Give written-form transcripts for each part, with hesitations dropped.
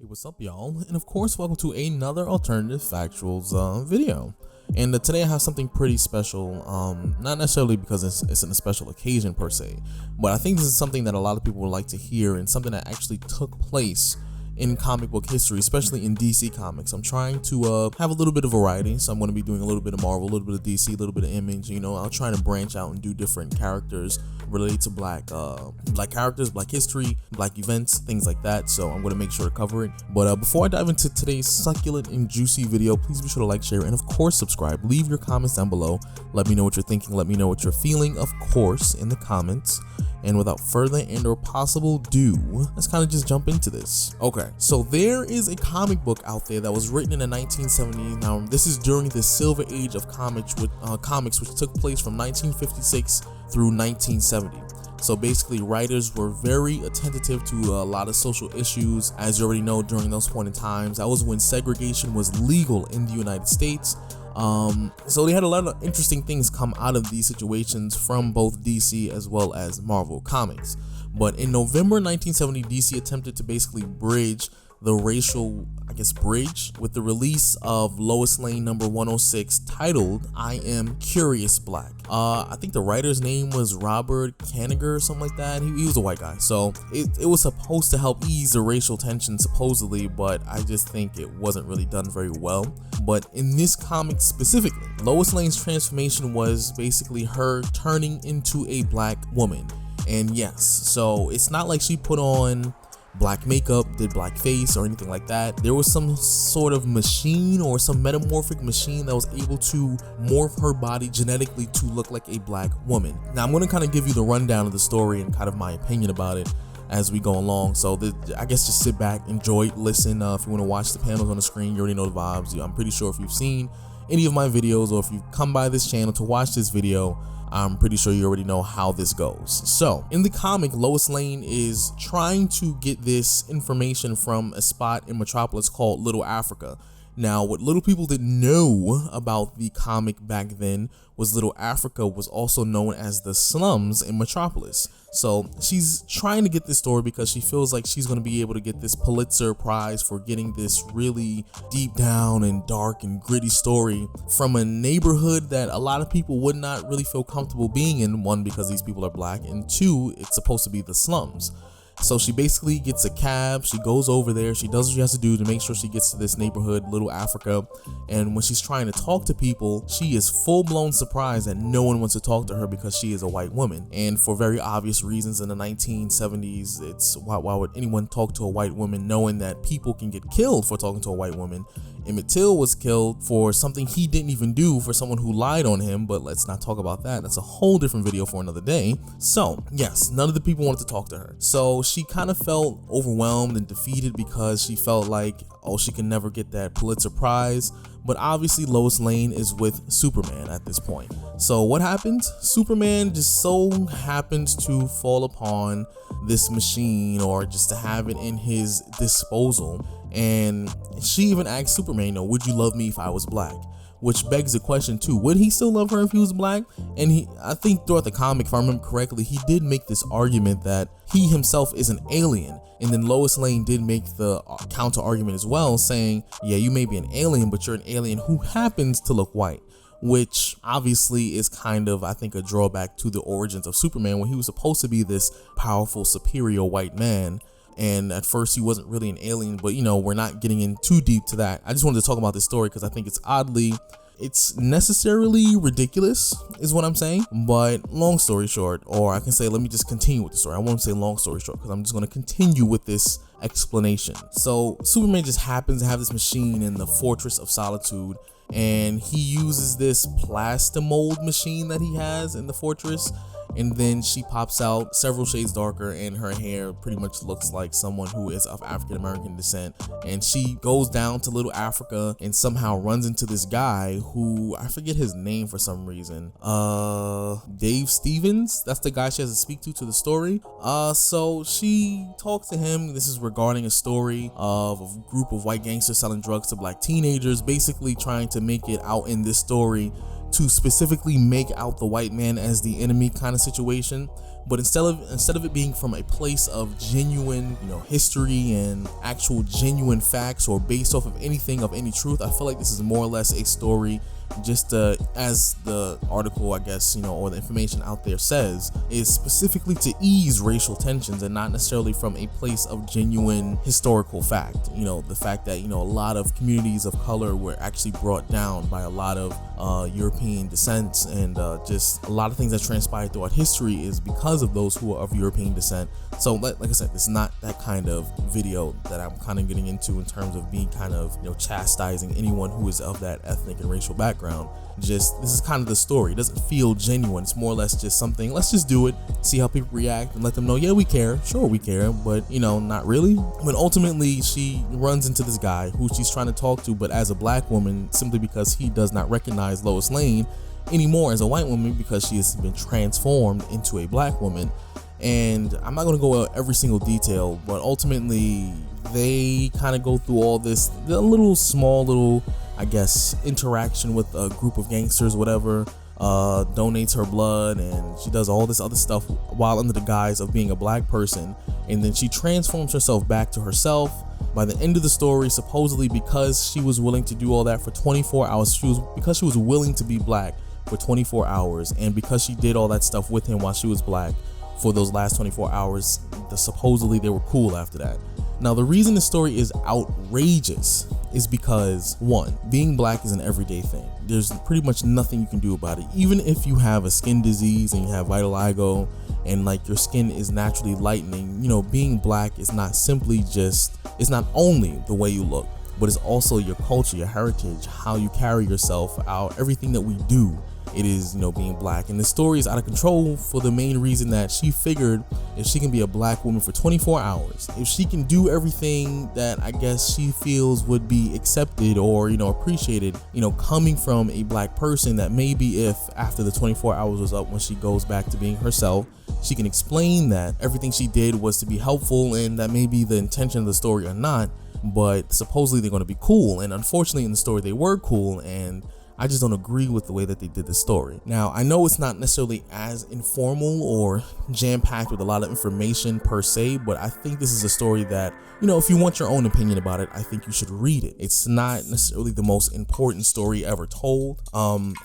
Hey, what's up, y'all? And of course, welcome to another alternative factuals video. And today I have something pretty special, not necessarily because it's a special occasion per se, but I think this is something that a lot of people would like to hear and something that actually took place in comic book history, especially in DC Comics. I'm trying to have a little bit of variety, so I'm going to be doing a little bit of Marvel, a little bit of DC, a little bit of Image. You know, I'll try to branch out and do different characters related to black characters, black history, black events, things like that. So I'm going to make sure to cover it. But before I dive into today's succulent and juicy video, please be sure to like, share, and of course subscribe. Leave your comments down below. Let me know what you're thinking. Let me know what you're feeling, of course, in the comments. And without further and or possible ado, let's kind of just jump into this. Okay, so there is a comic book out there that was written in the 1970s. Now, this is during the Silver Age of comics, which took place from 1956 through 1970. So basically, writers were very attentive to a lot of social issues. As you already know, during those point in times, that was when segregation was legal in the United States. So they had a lot of interesting things come out of these situations from both DC as well as Marvel Comics. But in November 1970, DC attempted to basically bridge the racial, bridge with the release of Lois Lane number 106 titled I Am Curious Black. I think the writer's name was Robert Kanigher or something like that. He was a white guy. So it was supposed to help ease the racial tension supposedly, but I just think it wasn't really done very well. But in this comic specifically, Lois Lane's transformation was basically her turning into a black woman. And yes, so it's not like she put on black makeup, did blackface or anything like that. There was some sort of machine or some metamorphic machine that was able to morph her body genetically to look like a black woman. Now I'm going to kind of give you the rundown of the story and kind of my opinion about it as we go along. So I guess just sit back, enjoy it, listen. If you want to watch the panels on the screen, you already know the vibes. I'm pretty sure if you've seen any of my videos or if you've come by this channel to watch this video, I'm pretty sure you already know how this goes. So in the comic, Lois Lane is trying to get this information from a spot in Metropolis called Little Africa. Now, what little people didn't know about the comic back then was Little Africa was also known as the slums in Metropolis. So she's trying to get this story because she feels like she's going to be able to get this Pulitzer Prize for getting this really deep down and dark and gritty story from a neighborhood that a lot of people would not really feel comfortable being in. One, because these people are black, and two, it's supposed to be the slums. So she basically gets a cab, she goes over there, she does what she has to do to make sure she gets to this neighborhood, Little Africa, and when she's trying to talk to people, she is full-blown surprised that no one wants to talk to her because she is a white woman. And for very obvious reasons, in the 1970s, it's why would anyone talk to a white woman knowing that people can get killed for talking to a white woman? Emmett Till was killed for something he didn't even do, for someone who lied on him, but let's not talk about that. That's a whole different video for another day. So yes, none of the people wanted to talk to her. So she kind of felt overwhelmed and defeated because she felt like, oh, she can never get that Pulitzer Prize. But obviously Lois Lane is with Superman at this point. So what happens? Superman just so happens to fall upon this machine, or just to have it in his disposal. And she even asked Superman, would you love me if I was black? Which begs the question too, would he still love her if he was black? And I think throughout the comic, if I remember correctly, he did make this argument that he himself is an alien. And then Lois Lane did make the counter argument as well, saying, yeah, you may be an alien, but you're an alien who happens to look white. Which obviously is kind of, I think, a drawback to the origins of Superman, when he was supposed to be this powerful, superior white man. And at first he wasn't really an alien, but we're not getting in too deep to that. I just wanted to talk about this story because I think it's necessarily ridiculous is what I'm saying. But long story short, or I can say, let me just continue with the story. I won't say long story short because I'm just going to continue with this explanation. So Superman just happens to have this machine in the Fortress of Solitude, and he uses this plastic-mold machine that he has in the fortress. And then she pops out several shades darker, and her hair pretty much looks like someone who is of African American descent. And she goes down to Little Africa and somehow runs into this guy who, I forget his name for some reason. Dave Stevens, that's the guy she has to speak to the story. So she talks to him. This is regarding a story of a group of white gangsters selling drugs to black teenagers, basically trying to make it out in this story to specifically make out the white man as the enemy kind of situation. But instead of it being from a place of genuine, history and actual genuine facts, or based off of anything of any truth, I feel like this is more or less a story just as the article, I guess, or the information out there says, is specifically to ease racial tensions and not necessarily from a place of genuine historical fact. The fact that, a lot of communities of color were actually brought down by a lot of European descent, and just a lot of things that transpired throughout history is because of those who are of European descent. So like I said, it's not that kind of video that I'm kind of getting into in terms of being kind of, chastising anyone who is of that ethnic and racial background. Just, this is kind of the story. It doesn't feel genuine. It's more or less just something, let's just do it, see how people react, and let them know, yeah, we care, sure we care, but not really. But ultimately she runs into this guy who she's trying to talk to, but as a black woman, simply because he does not recognize Lois Lane anymore as a white woman, because she has been transformed into a black woman. And I'm not going to go over every single detail, but ultimately they kind of go through all this, the small little, I guess, interaction with a group of gangsters, whatever, donates her blood, and she does all this other stuff while under the guise of being a black person. And then she transforms herself back to herself. By the end of the story, supposedly because she was willing to do all that for 24 hours, because she was willing to be black for 24 hours, and because she did all that stuff with him while she was black for those last 24 hours, supposedly they were cool after that. Now, the reason the story is outrageous is because, one, being black is an everyday thing. There's pretty much nothing you can do about it. Even if you have a skin disease and you have vitiligo and like your skin is naturally lightening, being black is not simply just, it's not only the way you look, but it's also your culture, your heritage, how you carry yourself out, everything that we do. It is, being black. And the story is out of control for the main reason that she figured if she can be a black woman for 24 hours, if she can do everything that I guess she feels would be accepted or, appreciated, coming from a black person, that maybe if after the 24 hours was up, when she goes back to being herself, she can explain that everything she did was to be helpful, and that may be the intention of the story or not, but supposedly they're going to be cool. And unfortunately in the story they were cool, and I just don't agree with the way that they did the story. Now, I know it's not necessarily as informal or jam-packed with a lot of information per se, but I think this is a story that, if you want your own opinion about it, I think you should read it. It's not necessarily the most important story ever told.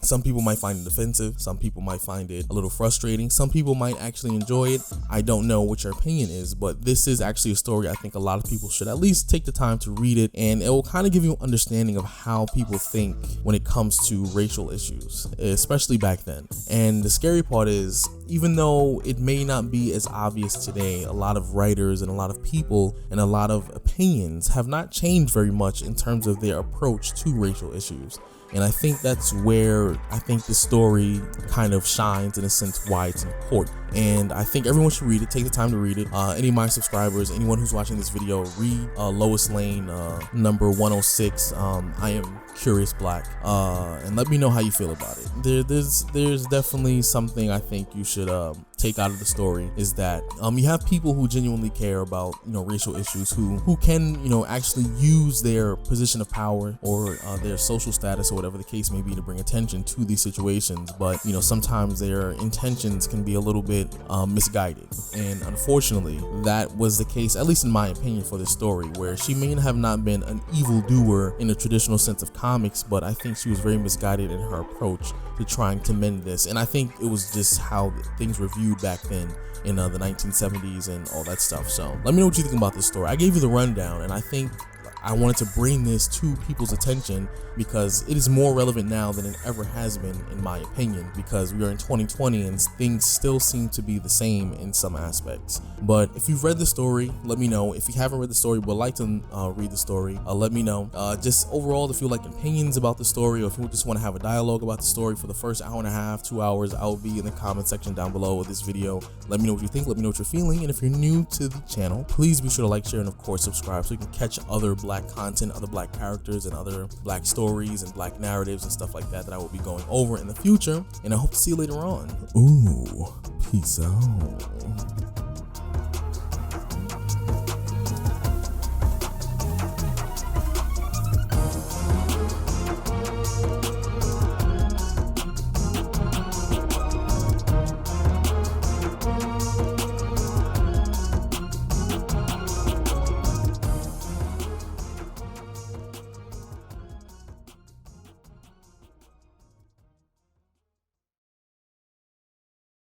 Some people might find it offensive. Some people might find it a little frustrating. Some people might actually enjoy it. I don't know what your opinion is, but this is actually a story I think a lot of people should at least take the time to read it, and it will kind of give you an understanding of how people think when it comes to racial issues, especially back then. And the scary part is, even though it may not be as obvious today, a lot of writers and a lot of people and a lot of opinions have not changed very much in terms of their approach to racial issues. And I think that's where I think the story kind of shines, in a sense, why it's important. And I think everyone should read it. Take the time to read it. Any of my subscribers, anyone who's watching this video, read Lois Lane, number 106. I Am Curious Black, and let me know how you feel about it. There's definitely something I think you should take out of the story, is that you have people who genuinely care about racial issues, who can actually use their position of power or their social status or whatever the case may be to bring attention to these situations, but sometimes their intentions can be a little bit misguided. And unfortunately that was the case, at least in my opinion, for this story, where she may have not been an evildoer in the traditional sense of comics, but I think she was very misguided in her approach to trying to mend this. And I think it was just how things were viewed back then in the 1970s and all that stuff. So let me know what you think about this story. I gave you the rundown, and I think I wanted to bring this to people's attention because it is more relevant now than it ever has been, in my opinion, because we are in 2020 and things still seem to be the same in some aspects. But if you've read the story, let me know. If you haven't read the story but like to read the story, let me know. Just overall, if you like opinions about the story, or if you just want to have a dialogue about the story for the first hour and a half, 2 hours, I'll be in the comment section down below of this video. Let me know what you think. Let me know what you're feeling. And if you're new to the channel, please be sure to like, share, and of course subscribe so you can catch other black content, other black characters, and other black stories and black narratives and stuff like that I will be going over in the future. And I hope to see you later on. Ooh, peace out.